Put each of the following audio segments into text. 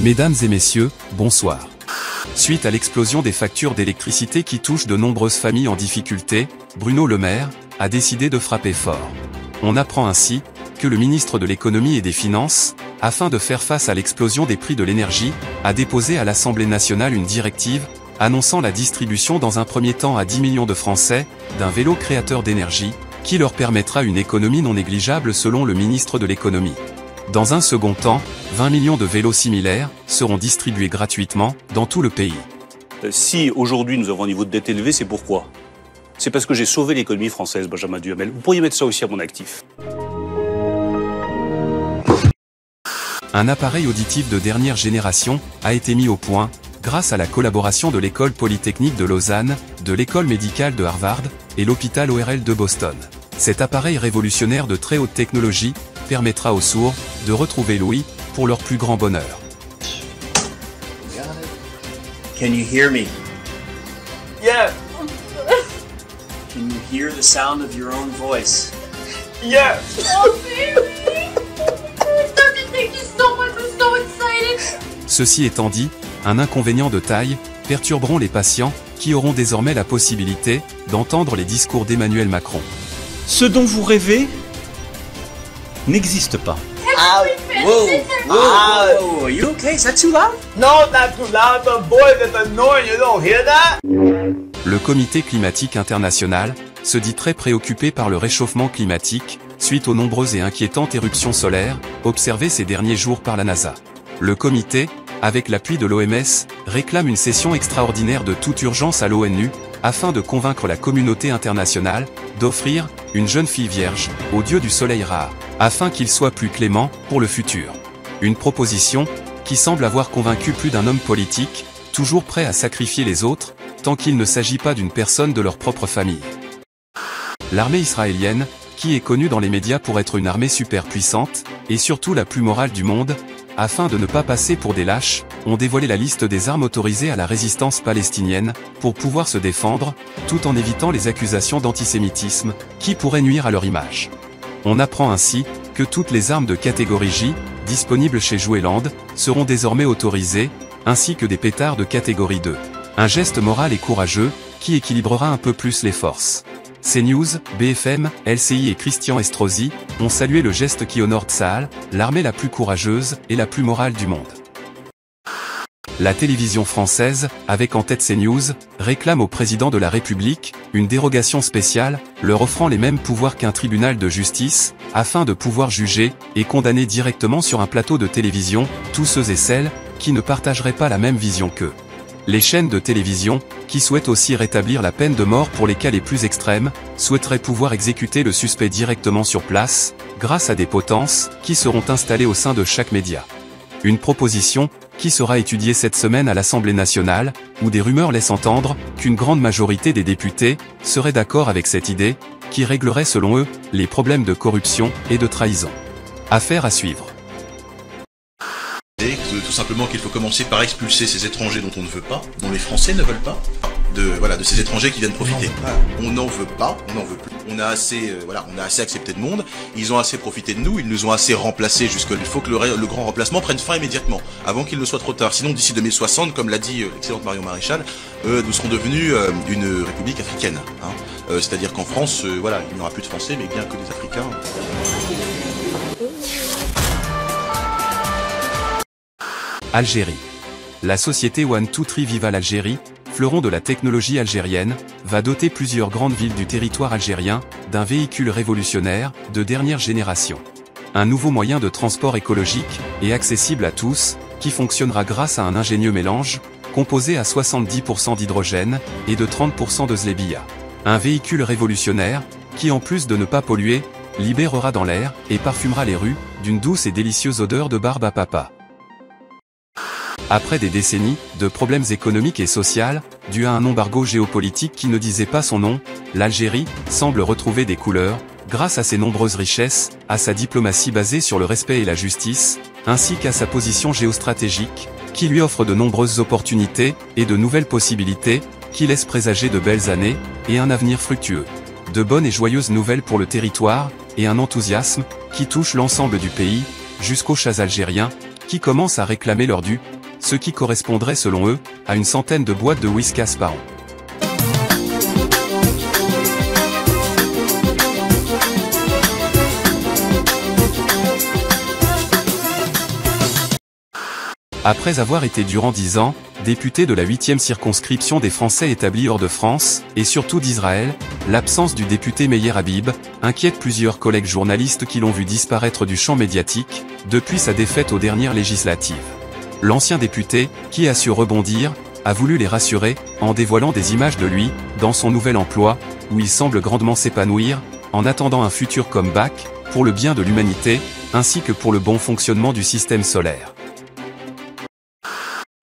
Mesdames et messieurs, bonsoir. Suite à l'explosion des factures d'électricité qui touchent de nombreuses familles en difficulté, Bruno Le Maire a décidé de frapper fort. On apprend ainsi que le ministre de l'Économie et des Finances, afin de faire face à l'explosion des prix de l'énergie, a déposé à l'Assemblée nationale une directive annonçant la distribution dans un premier temps à 10 millions de Français d'un vélo créateur d'énergie, qui leur permettra une économie non négligeable selon le ministre de l'Économie. Dans un second temps, 20 millions de vélos similaires seront distribués gratuitement dans tout le pays. Si aujourd'hui nous avons un niveau de dette élevé, c'est pourquoi? C'est parce que j'ai sauvé l'économie française, Benjamin Duhamel. Vous pourriez mettre ça aussi à mon actif. Un appareil auditif de dernière génération a été mis au point grâce à la collaboration de l'École Polytechnique de Lausanne, de l'École médicale de Harvard et l'hôpital ORL de Boston. Cet appareil révolutionnaire de très haute technologie permettra aux sourds de retrouver l'ouïe pour leur plus grand bonheur. Can you hear me? Yeah. Can you hear the sound of your own voice? Yeah. Oh, baby! Daddy, thank you so much. I'm so excited. Ceci étant dit, un inconvénient de taille perturberont les patients qui auront désormais la possibilité d'entendre les discours d'Emmanuel Macron. Ce dont vous rêvez n'existe pas. Whoa, are you okay? Is that too loud? No, not too loud. The boy that's annoying. You don't hear that? Le Comité climatique international se dit très préoccupé par le réchauffement climatique, suite aux nombreuses et inquiétantes éruptions solaires observées ces derniers jours par la NASA. Le comité, avec l'appui de l'OMS, réclame une session extraordinaire de toute urgence à l'ONU, afin de convaincre la communauté internationale d'offrir une jeune fille vierge au dieu du soleil Ra, afin qu'il soit plus clément pour le futur. Une proposition qui semble avoir convaincu plus d'un homme politique, toujours prêt à sacrifier les autres, tant qu'il ne s'agit pas d'une personne de leur propre famille. L'armée israélienne, qui est connue dans les médias pour être une armée super puissante, et surtout la plus morale du monde, afin de ne pas passer pour des lâches, ont dévoilé la liste des armes autorisées à la résistance palestinienne, pour pouvoir se défendre, tout en évitant les accusations d'antisémitisme, qui pourraient nuire à leur image. On apprend ainsi que toutes les armes de catégorie J, disponibles chez Joueland, seront désormais autorisées, ainsi que des pétards de catégorie 2. Un geste moral et courageux, qui équilibrera un peu plus les forces. CNews, BFM, LCI et Christian Estrosi ont salué le geste qui honore Tsahal, l'armée la plus courageuse et la plus morale du monde. La télévision française, avec en tête CNews, réclame au président de la République une dérogation spéciale, leur offrant les mêmes pouvoirs qu'un tribunal de justice, afin de pouvoir juger et condamner directement sur un plateau de télévision tous ceux et celles qui ne partageraient pas la même vision qu'eux. Les chaînes de télévision, qui souhaitent aussi rétablir la peine de mort pour les cas les plus extrêmes, souhaiteraient pouvoir exécuter le suspect directement sur place, grâce à des potences qui seront installées au sein de chaque média. Une proposition qui sera étudiée cette semaine à l'Assemblée nationale, où des rumeurs laissent entendre qu'une grande majorité des députés seraient d'accord avec cette idée, qui réglerait selon eux les problèmes de corruption et de trahison. Affaire à suivre. Tout simplement qu'il faut commencer par expulser ces étrangers dont on ne veut pas, dont les Français ne veulent pas, de ces étrangers qui viennent profiter. On n'en veut pas, on n'en veut plus. On a assez accepté de monde, ils ont assez profité de nous, ils nous ont assez remplacés jusque. Il faut que le grand remplacement prenne fin immédiatement, avant qu'il ne soit trop tard. Sinon, d'ici 2060, comme l'a dit l'excellente Marion Maréchal, nous serons devenus une république africaine. C'est-à-dire qu'en France, il n'y aura plus de Français, mais bien que des Africains. Algérie. La société 123 Viva l'Algérie, fleuron de la technologie algérienne, va doter plusieurs grandes villes du territoire algérien d'un véhicule révolutionnaire de dernière génération. Un nouveau moyen de transport écologique et accessible à tous, qui fonctionnera grâce à un ingénieux mélange, composé à 70% d'hydrogène et de 30% de zlébia. Un véhicule révolutionnaire, qui en plus de ne pas polluer, libérera dans l'air et parfumera les rues d'une douce et délicieuse odeur de barbe à papa. Après des décennies de problèmes économiques et sociaux, dû à un embargo géopolitique qui ne disait pas son nom, l'Algérie semble retrouver des couleurs, grâce à ses nombreuses richesses, à sa diplomatie basée sur le respect et la justice, ainsi qu'à sa position géostratégique, qui lui offre de nombreuses opportunités et de nouvelles possibilités, qui laissent présager de belles années et un avenir fructueux. De bonnes et joyeuses nouvelles pour le territoire, et un enthousiasme qui touche l'ensemble du pays, jusqu'aux chats algériens, qui commencent à réclamer leur dû, ce qui correspondrait selon eux, à une centaine de boîtes de Whiskas par an. Après avoir été durant 10 ans, député de la 8e circonscription des Français établis hors de France, et surtout d'Israël, l'absence du député Meyer Habib inquiète plusieurs collègues journalistes qui l'ont vu disparaître du champ médiatique, depuis sa défaite aux dernières législatives. L'ancien député, qui a su rebondir, a voulu les rassurer, en dévoilant des images de lui, dans son nouvel emploi, où il semble grandement s'épanouir, en attendant un futur comeback, pour le bien de l'humanité, ainsi que pour le bon fonctionnement du système solaire.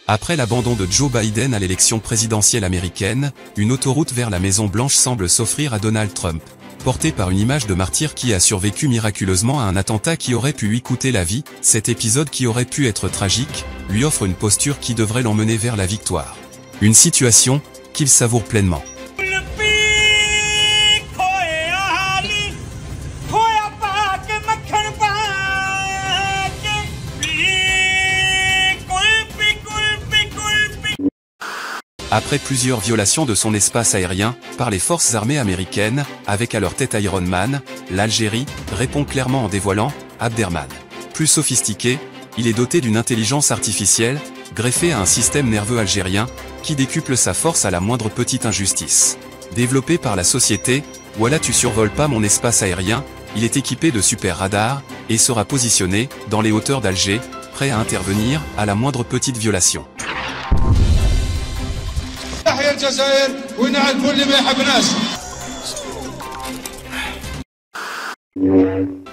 Après l'abandon de Joe Biden à l'élection présidentielle américaine, une autoroute vers la Maison-Blanche semble s'offrir à Donald Trump. Porté par une image de martyr qui a survécu miraculeusement à un attentat qui aurait pu lui coûter la vie, cet épisode qui aurait pu être tragique, lui offre une posture qui devrait l'emmener vers la victoire. Une situation qu'il savoure pleinement. Après plusieurs violations de son espace aérien, par les forces armées américaines, avec à leur tête Iron Man, l'Algérie répond clairement en dévoilant Abderrahmane. Plus sophistiqué, il est doté d'une intelligence artificielle, greffée à un système nerveux algérien, qui décuple sa force à la moindre petite injustice. Développé par la société, Voilà tu survoles pas mon espace aérien, il est équipé de super radars, et sera positionné, dans les hauteurs d'Alger, prêt à intervenir, à la moindre petite violation.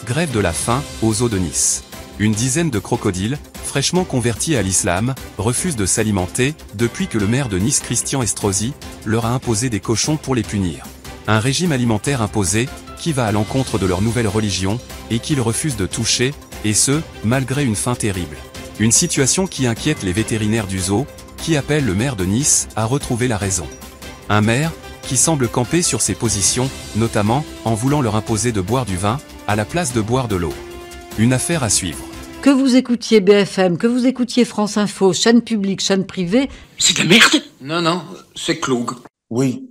Grève de la faim, aux eaux de Nice. Une dizaine de crocodiles, fraîchement convertis à l'islam, refusent de s'alimenter, depuis que le maire de Nice Christian Estrosi, leur a imposé des cochons pour les punir. Un régime alimentaire imposé, qui va à l'encontre de leur nouvelle religion, et qu'ils refusent de toucher, et ce, malgré une faim terrible. Une situation qui inquiète les vétérinaires du zoo, qui appellent le maire de Nice à retrouver la raison. Un maire, qui semble camper sur ses positions, notamment, en voulant leur imposer de boire du vin, à la place de boire de l'eau. Une affaire à suivre. Que vous écoutiez BFM, que vous écoutiez France Info, chaîne publique, chaîne privée... C'est de la merde. Non, c'est Cloug. Oui.